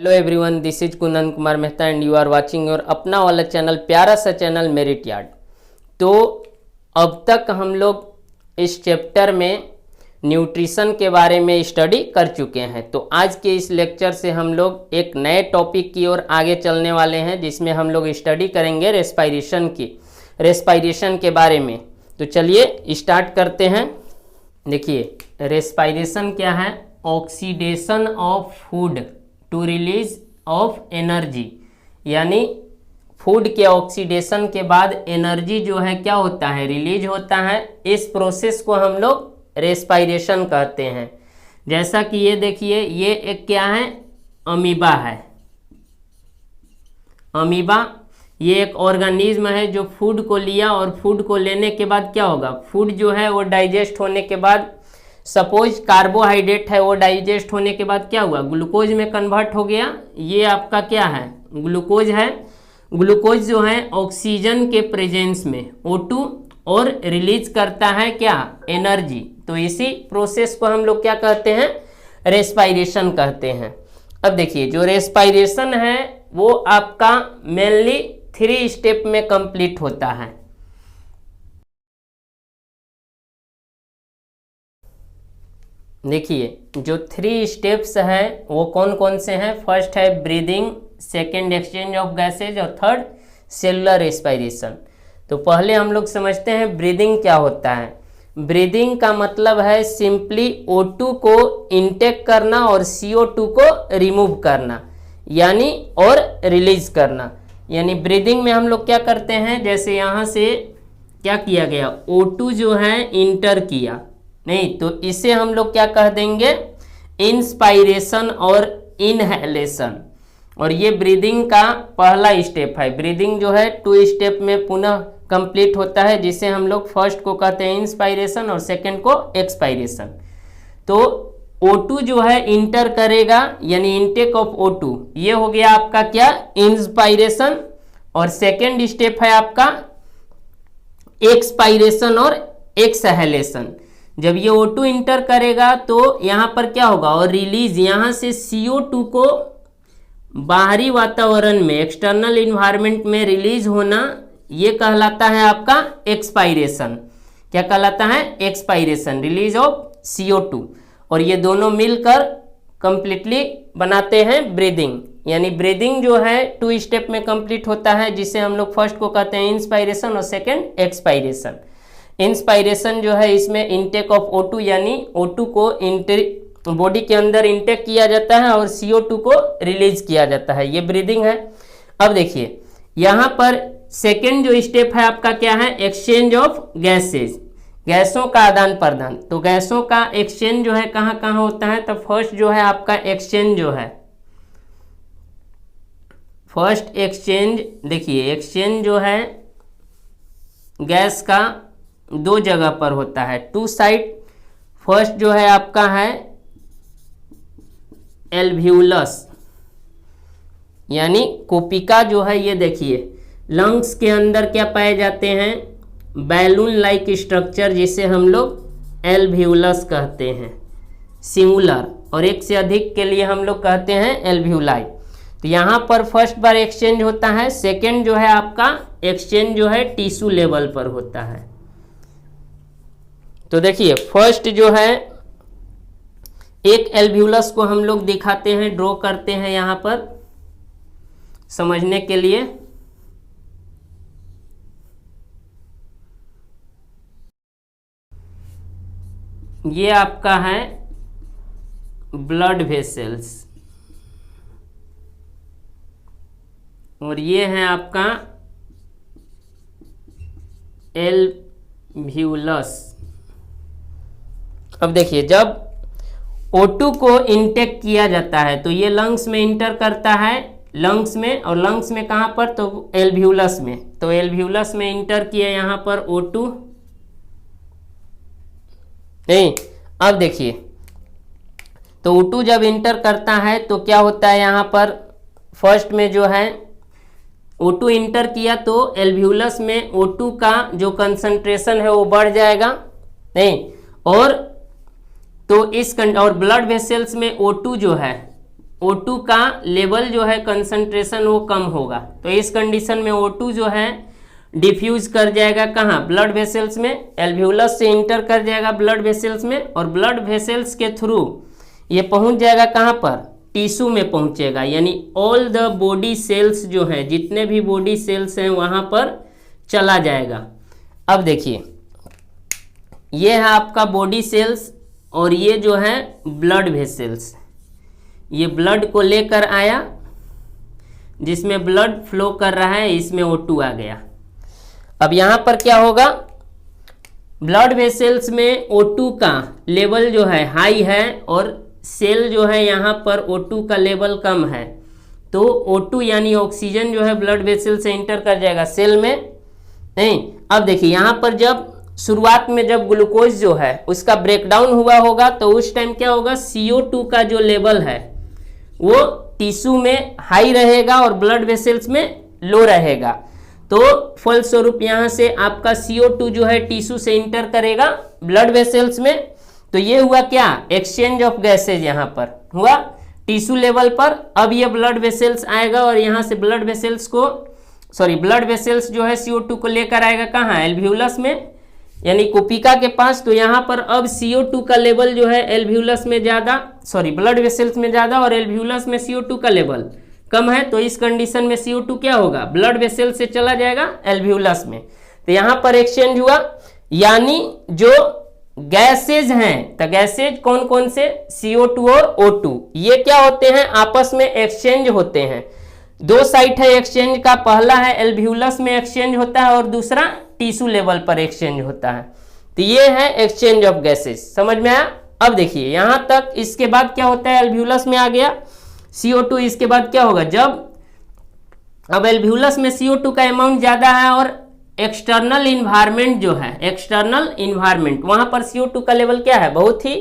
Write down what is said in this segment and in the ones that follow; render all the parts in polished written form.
Hello everyone, this is Kundan Kumar Mehta and you are watching your अपना वाला channel, प्यारा सा चैनल मेरिट यार्ड। तो अब तक हम लोग इस चैप्टर में न्यूट्रिशन के बारे में स्टडी कर चुके हैं। तो आज के इस लेक्चर से हम लोग एक नए टॉपिक की ओर आगे चलने वाले हैं, जिसमें हम लोग स्टडी करेंगे रेस्पायरेशन के बारे में। तो चलिए स्टार्ट करते हैं। देखिए, रेस्पायरेशन क्या है? Oxidation of food to release of energy, यानी फूड के ऑक्सीडेशन के बाद एनर्जी जो है क्या होता है, रिलीज होता है। इस प्रोसेस को हम लोग रेस्पायरेशन कहते हैं। जैसा कि ये देखिए, ये एक क्या है, अमीबा है। अमीबा ये एक ऑर्गेनिज्म है जो फूड को लिया और फूड को लेने के बाद क्या होगा, फूड जो है वो डाइजेस्ट होने के बाद, सपोज कार्बोहाइड्रेट है, वो डाइजेस्ट होने के बाद क्या हुआ, ग्लूकोज में कन्वर्ट हो गया। ये आपका क्या है, ग्लूकोज है। ग्लूकोज जो है ऑक्सीजन के प्रेजेंस में O2 और रिलीज करता है क्या, एनर्जी। तो इसी प्रोसेस को हम लोग क्या कहते हैं, रेस्पायरेशन कहते हैं। अब देखिए, जो रेस्पायरेशन है वो आपका मेनली 3 स्टेप में कंप्लीट होता है। देखिए, जो 3 स्टेप्स है वो कौन कौन से हैं? फर्स्ट है breathing, second exchange of gases और थर्ड सेलुलर रेस्पायरेशन। तो पहले हम लोग समझते हैं ब्रीदिंग क्या होता है। ब्रीदिंग का मतलब है सिंपली O2 को इनटेक करना और CO2 को रिमूव करना, यानी और रिलीज करना। यानी ब्रीदिंग में हम लोग क्या करते हैं, जैसे यहाँ से क्या किया गया, O2 जो है इंटर किया, नहीं तो इसे हम लोग क्या कह देंगे, इंस्पायरेशन और इनहेलेशन। और ये ब्रीदिंग का पहला स्टेप है। ब्रीदिंग जो है 2 स्टेप में पुनः कंप्लीट होता है, जिसे हम लोग फर्स्ट को कहते हैं इंस्पायरेशन और सेकंड को एक्सपायरेशन। तो O2 जो है इंटर करेगा, यानी इनटेक ऑफ O2, ये हो गया आपका क्या, इंस्पायरेशन। और सेकंड स्टेप है आपका एक्सपायरेशन और एक्सहेलेशन। जब ये O2 इंटर करेगा तो यहाँ पर क्या होगा, और रिलीज, यहाँ से CO2 को बाहरी वातावरण में, एक्सटर्नल इन्वायरमेंट में रिलीज होना, ये कहलाता है आपका एक्सपायरेशन। क्या कहलाता है, एक्सपायरेशन, रिलीज ऑफ CO2। और ये दोनों मिलकर कंप्लीटली बनाते हैं ब्रीदिंग। यानी ब्रीदिंग जो है 2 स्टेप में कंप्लीट होता है, जिसे हम लोग फर्स्ट को कहते हैं इंस्पायरेशन और सेकेंड एक्सपायरेशन। इंस्पायरेशन जो है, इसमें इनटेक ऑफ O2, यानी O2 को बॉडी के अंदर इनटेक किया जाता है और CO2 को रिलीज किया जाता है। ये ब्रीदिंग है। अब देखिए, यहाँ पर सेकेंड जो स्टेप है आपका क्या है, एक्सचेंज ऑफ गैसेज, गैसों का आदान प्रदान। तो गैसों का एक्सचेंज जो है कहाँ कहाँ होता है, तो फर्स्ट जो है आपका एक्सचेंज जो है, फर्स्ट एक्सचेंज, देखिए एक्सचेंज जो है गैस का 2 जगह पर होता है, 2 साइड। फर्स्ट जो है आपका है एल्व्यूलस, यानी कोपिका जो है, ये देखिए लंग्स के अंदर क्या पाए जाते हैं, बैलून लाइक स्ट्रक्चर, जिसे हम लोग एल्व्यूलस कहते हैं, सिंगुलर, और एक से अधिक के लिए हम लोग कहते हैं एल्व्यूलाई। तो यहाँ पर फर्स्ट बार एक्सचेंज होता है। सेकेंड जो है आपका एक्सचेंज जो है टिश्यू लेवल पर होता है। तो देखिए, फर्स्ट जो है एक एल्व्यूलस को हम लोग दिखाते हैं, ड्रॉ करते हैं यहाँ पर समझने के लिए। ये आपका है ब्लड वेसल्स और ये है आपका एल्व्यूलस। अब देखिए, जब O2 को इनटेक किया जाता है तो ये लंग्स में इंटर करता है, लंग्स में, और लंग्स में कहाँ पर, तो एल्व्यूलस में। तो एल्व्यूलस में इंटर किया यहाँ पर O2, नहीं। अब देखिए, तो O2 जब इंटर करता है तो क्या होता है, यहाँ पर फर्स्ट में जो है O2 इंटर किया तो एल्व्यूलस में O2 का जो कंसंट्रेशन है वो बढ़ जाएगा, नहीं। और तो इस और ब्लड वेसल्स में O2 जो है O2 का लेवल जो है कंसंट्रेशन वो कम होगा। तो इस कंडीशन में O2 जो है डिफ्यूज कर जाएगा कहाँ, ब्लड वेसल्स में, एल्व्यूलस से इंटर कर जाएगा ब्लड वेसल्स में, और ब्लड वेसल्स के थ्रू ये पहुंच जाएगा कहाँ पर, टिश्यू में पहुंचेगा। यानी ऑल द बॉडी सेल्स जो हैं, जितने भी बॉडी सेल्स हैं वहाँ पर चला जाएगा। अब देखिए ये है आपका बॉडी सेल्स और ये जो है ब्लड वेसल्स, ये ब्लड को लेकर आया, जिसमें ब्लड फ्लो कर रहा है, इसमें O2 आ गया। अब यहाँ पर क्या होगा, ब्लड वेसल्स में O2 का लेवल जो है हाई है और सेल जो है यहाँ पर O2 का लेवल कम है। तो O2 यानी ऑक्सीजन जो है ब्लड वेसल से इंटर कर जाएगा सेल में। नहीं, अब देखिए यहाँ पर जब शुरुआत में जब ग्लूकोज जो है उसका ब्रेकडाउन हुआ होगा तो उस टाइम क्या होगा, CO2 का जो लेवल है वो टिश्यू में हाई रहेगा और ब्लड वेसल्स में लो रहेगा। तो फलस्वरूप यहाँ से आपका CO2 जो है टिश्यू से इंटर करेगा ब्लड वेसल्स में। तो ये हुआ क्या, एक्सचेंज ऑफ गैसेज यहाँ पर हुआ टिश्यू लेवल पर। अब ये ब्लड वेसल्स आएगा और यहाँ से ब्लड वेसल्स जो है CO2 को लेकर आएगा कहाँ, एल्व्यूलस में, यानी कुपिका के पास। तो यहाँ पर अब CO2 का लेवल जो है एल्व्यूलस में ज़्यादा, ब्लड वेसल्स में ज़्यादा और एल्व्यूलस में CO2 का लेवल कम है। तो इस कंडीशन में CO2 क्या होगा, ब्लड वेसल से चला जाएगा एल्व्यूलस में। तो यहाँ पर एक्सचेंज हुआ, यानी जो गैसेज हैं, तो गैसेज कौन कौन से, CO2 और O2, ये क्या होते हैं, आपस में एक्सचेंज होते हैं। दो साइट है एक्सचेंज का, पहला है एल्व्यूलस में एक्सचेंज होता है और दूसरा टिश्यू लेवल पर एक्सचेंज होता है। तो ये है एक्सचेंज ऑफ गैसेज, समझ में आया। अब देखिए यहाँ तक, इसके बाद क्या होता है, एल्व्यूलस में आ गया CO2, इसके बाद क्या होगा, जब अब एल्व्यूलस में CO2 का अमाउंट ज्यादा है और एक्सटर्नल इन्वायरमेंट जो है, एक्सटर्नल इन्वायरमेंट वहां पर CO2 का लेवल क्या है, बहुत ही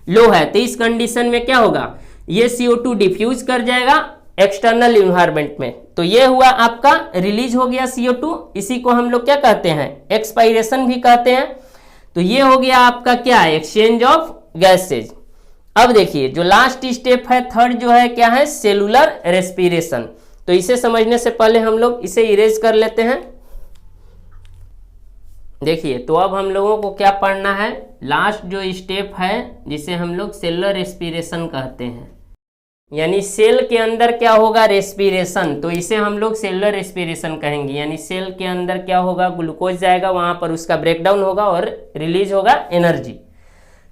लो है। तो इस कंडीशन में क्या होगा, ये CO2 डिफ्यूज कर जाएगा एक्सटर्नल इन्वायरमेंट में। तो ये हुआ आपका रिलीज हो गया CO2, इसी को हम लोग क्या कहते हैं, एक्सपायरेशन भी कहते हैं। तो ये हो गया आपका क्या, एक्सचेंज ऑफ गैसेज। अब देखिए जो लास्ट स्टेप है, थर्ड जो है क्या है, सेलुलर रेस्पिरेशन। तो इसे समझने से पहले हम लोग इसे इरेज कर लेते हैं। देखिए तो अब हम लोगों को क्या पढ़ना है, लास्ट जो स्टेप है जिसे हम लोग सेलुलर रेस्पिरेशन कहते हैं, यानी सेल के अंदर क्या होगा, रेस्पिरेशन। तो इसे हम लोग सेलुलर रेस्पिरेशन कहेंगे। यानी सेल के अंदर क्या होगा, ग्लूकोज जाएगा, वहां पर उसका ब्रेकडाउन होगा और रिलीज होगा एनर्जी।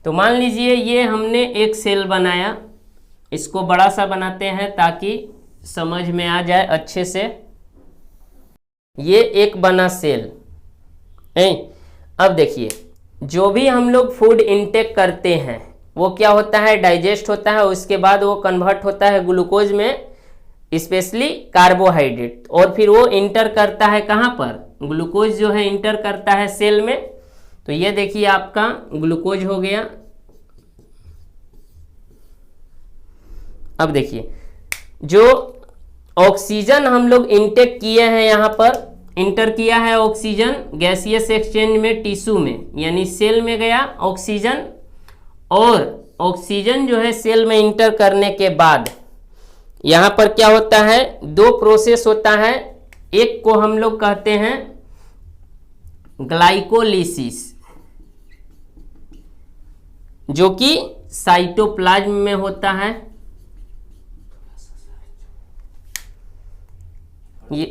तो मान लीजिए ये हमने एक सेल बनाया, इसको बड़ा सा बनाते हैं ताकि समझ में आ जाए अच्छे से। ये एक बना सेल है। अब देखिए जो भी हम लोग फूड इनटेक करते हैं वो क्या होता है, डाइजेस्ट होता है, उसके बाद वो कन्वर्ट होता है ग्लूकोज में, स्पेशली कार्बोहाइड्रेट, और फिर वो इंटर करता है कहाँ पर, ग्लूकोज जो है इंटर करता है सेल में। तो ये देखिए आपका ग्लूकोज हो गया। अब देखिए जो ऑक्सीजन हम लोग इनटेक किए हैं, यहाँ पर इंटर किया है ऑक्सीजन गैसियस एक्सचेंज में टिश्यू में, यानी सेल में गया ऑक्सीजन, और ऑक्सीजन जो है सेल में इंटर करने के बाद यहाँ पर क्या होता है, दो प्रोसेस होता है। एक को हम लोग कहते हैं ग्लाइकोलिसिस, जो कि साइटोप्लाज्म में होता है। ये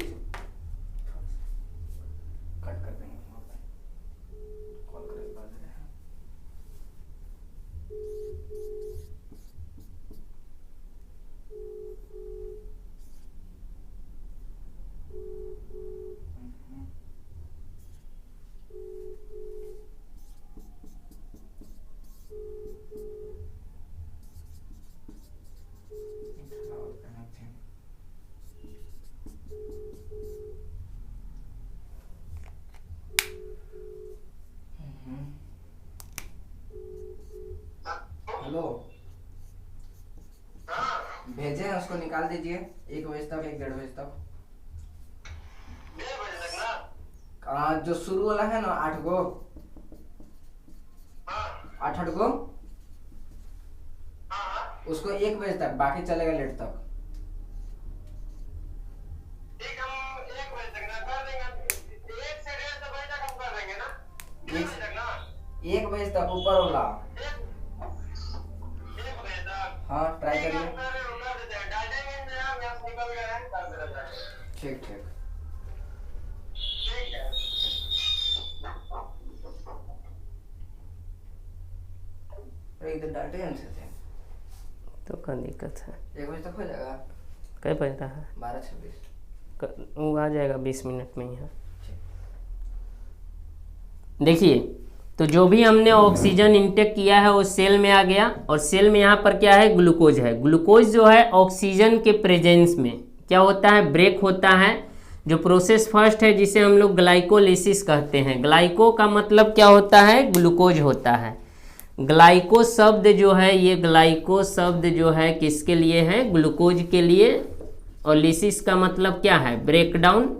हेलो, भेजे हैं उसको, निकाल दीजिए 1 बजे तक, 1-1:30 बजे तक। जो शुरू वाला है ना 8 गो, 8 गो उसको 1 बजे तक, बाकी चलेगा लेट तक। ठीक, हम 1 बजे तक ना कर देंगे, 1 से 1:30 बजे तक हम कर देंगे ना, 1 बजे तक ना, 1 बजे तक ऊपर वाला। 1 बजे तक। हाँ ट्राई ठीक है, करिए। हम कर देते हैं, डाल देंगे इंतजाम, यहाँ से निकल गए हैं, कर देते हैं। ठीक ठीक। ठीक है। अरे इधर डालते हैं से थे। तो क्या दिक्कत है? 1 बजे तक हो जाएगा। क्या बजता है? 12:26। वो आ जाएगा 20 मिनट में यहाँ। देखिए, तो जो भी हमने ऑक्सीजन इंटेक किया है वो सेल में आ गया, और सेल में यहाँ पर क्या है? ग्लूकोज है। ग्लूकोज जो है ऑक्सीजन के प्रेजेंस में क्या होता है? ब्रेक होता है। जो प्रोसेस फर्स्ट है जिसे हम लोग ग्लाइकोलिसिस कहते हैं। ग्लाइको का मतलब क्या होता है? ग्लूकोज होता है। ग्लाइको शब्द जो है, ये ग्लाइको शब्द जो है किसके लिए है? ग्लूकोज के लिए। और लिसिस का मतलब क्या है? ब्रेकडाउन,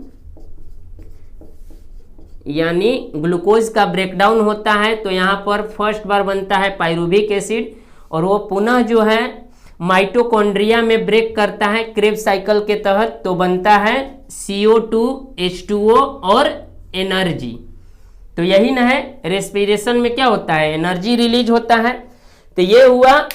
यानी ग्लूकोज का ब्रेकडाउन होता है। तो यहाँ पर फर्स्ट बार बनता है पायरुविक एसिड, और वो पुनः जो है माइटोकॉन्ड्रिया में ब्रेक करता है क्रेब्स साइकिल के तहत, तो बनता है CO2, H2O और एनर्जी। तो यही ना है, रेस्पिरेशन में क्या होता है? एनर्जी रिलीज होता है। तो ये हुआ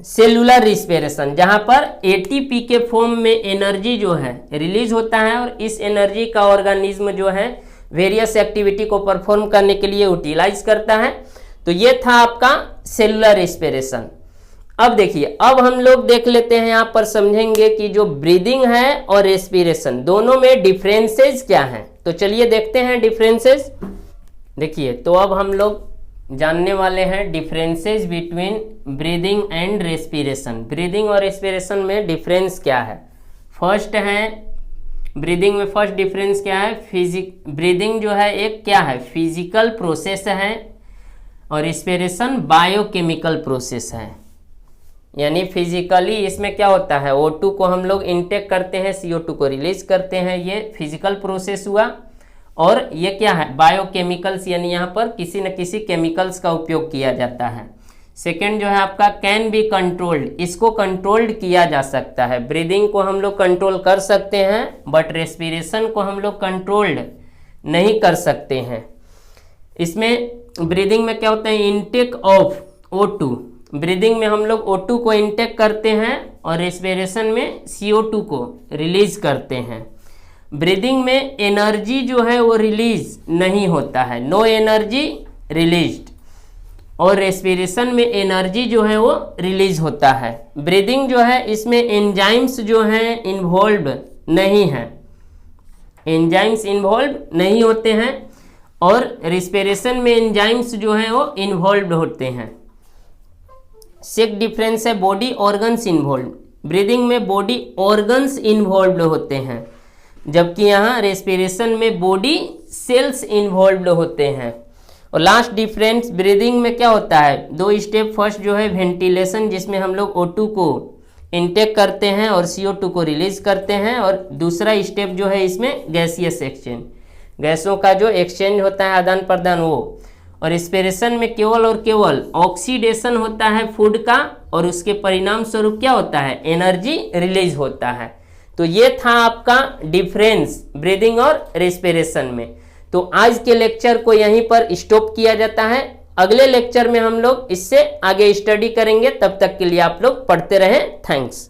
सेलुलर रिस्पिरेशन, जहां पर ATP के फॉर्म में एनर्जी जो है रिलीज होता है, और इस एनर्जी का ऑर्गेनिज्म जो है वेरियस एक्टिविटी को परफॉर्म करने के लिए यूटिलाइज करता है। तो ये था आपका सेलुलर रिस्पिरेशन। अब देखिए, अब हम लोग देख लेते हैं, यहाँ पर समझेंगे कि जो ब्रीदिंग है और रेस्पिरेशन दोनों में डिफरेंसेस क्या हैं। तो चलिए देखते हैं डिफरेंसेस। देखिए, तो अब हम लोग जानने वाले हैं differences between breathing and respiration. Breathing और रेस्पिरेशन में डिफरेंस क्या है? फर्स्ट है, ब्रीदिंग में फर्स्ट डिफरेंस क्या है? ब्रीदिंग जो है एक क्या है? फिजिकल प्रोसेस है, और रेस्पिरेशन बायोकेमिकल प्रोसेस है। यानी फिजिकली इसमें क्या होता है? O2 को हम लोग इनटेक करते हैं, CO2 को रिलीज करते हैं, ये फिजिकल प्रोसेस हुआ। और ये क्या है? बायोकेमिकल्स, यानी यहाँ पर किसी न किसी केमिकल्स का उपयोग किया जाता है। सेकेंड जो है आपका कैन बी कंट्रोल्ड, इसको कंट्रोल्ड किया जा सकता है। ब्रीदिंग को हम लोग कंट्रोल कर सकते हैं, बट रेस्पिरेशन को हम लोग कंट्रोल्ड नहीं कर सकते हैं। इसमें ब्रीदिंग में क्या होता है? इनटेक ऑफ O2, ब्रीदिंग में हम लोग O2 को इनटेक करते हैं, और रेस्पिरेशन में CO2 को रिलीज करते हैं। ब्रीदिंग में एनर्जी जो है वो रिलीज नहीं होता है, नो एनर्जी रिलीज्ड, और रेस्पिरेशन में एनर्जी जो है वो रिलीज होता है। ब्रीदिंग जो है इसमें एंजाइम्स जो हैं इन्वॉल्व नहीं है, एंजाइम्स इन्वॉल्व नहीं होते हैं, और रेस्पिरेशन में एंजाइम्स जो हैं वो इन्वॉल्व होते हैं। सेक डिफरेंस है बॉडी ऑर्गन्स इन्वॉल्व। ब्रीदिंग में बॉडी ऑर्गन्स इन्वॉल्व होते हैं, जबकि यहाँ रेस्पिरेशन में बॉडी सेल्स इन्वॉल्व होते हैं। और लास्ट डिफरेंस, ब्रीदिंग में क्या होता है? 2 स्टेप। फर्स्ट जो है वेंटिलेशन, जिसमें हम लोग O2 को इनटेक करते हैं और CO2 को रिलीज करते हैं, और दूसरा स्टेप जो है इसमें गैसियस एक्सचेंज, गैसों का जो एक्सचेंज होता है, आदान प्रदान, वो। और रेस्पिरेशन में केवल और केवल ऑक्सीडेशन होता है फूड का, और उसके परिणाम स्वरूप क्या होता है? एनर्जी रिलीज होता है। तो ये था आपका डिफरेंस ब्रीदिंग और रेस्पिरेशन में। तो आज के लेक्चर को यहीं पर स्टॉप किया जाता है। अगले लेक्चर में हम लोग इससे आगे स्टडी करेंगे। तब तक के लिए आप लोग पढ़ते रहें। थैंक्स।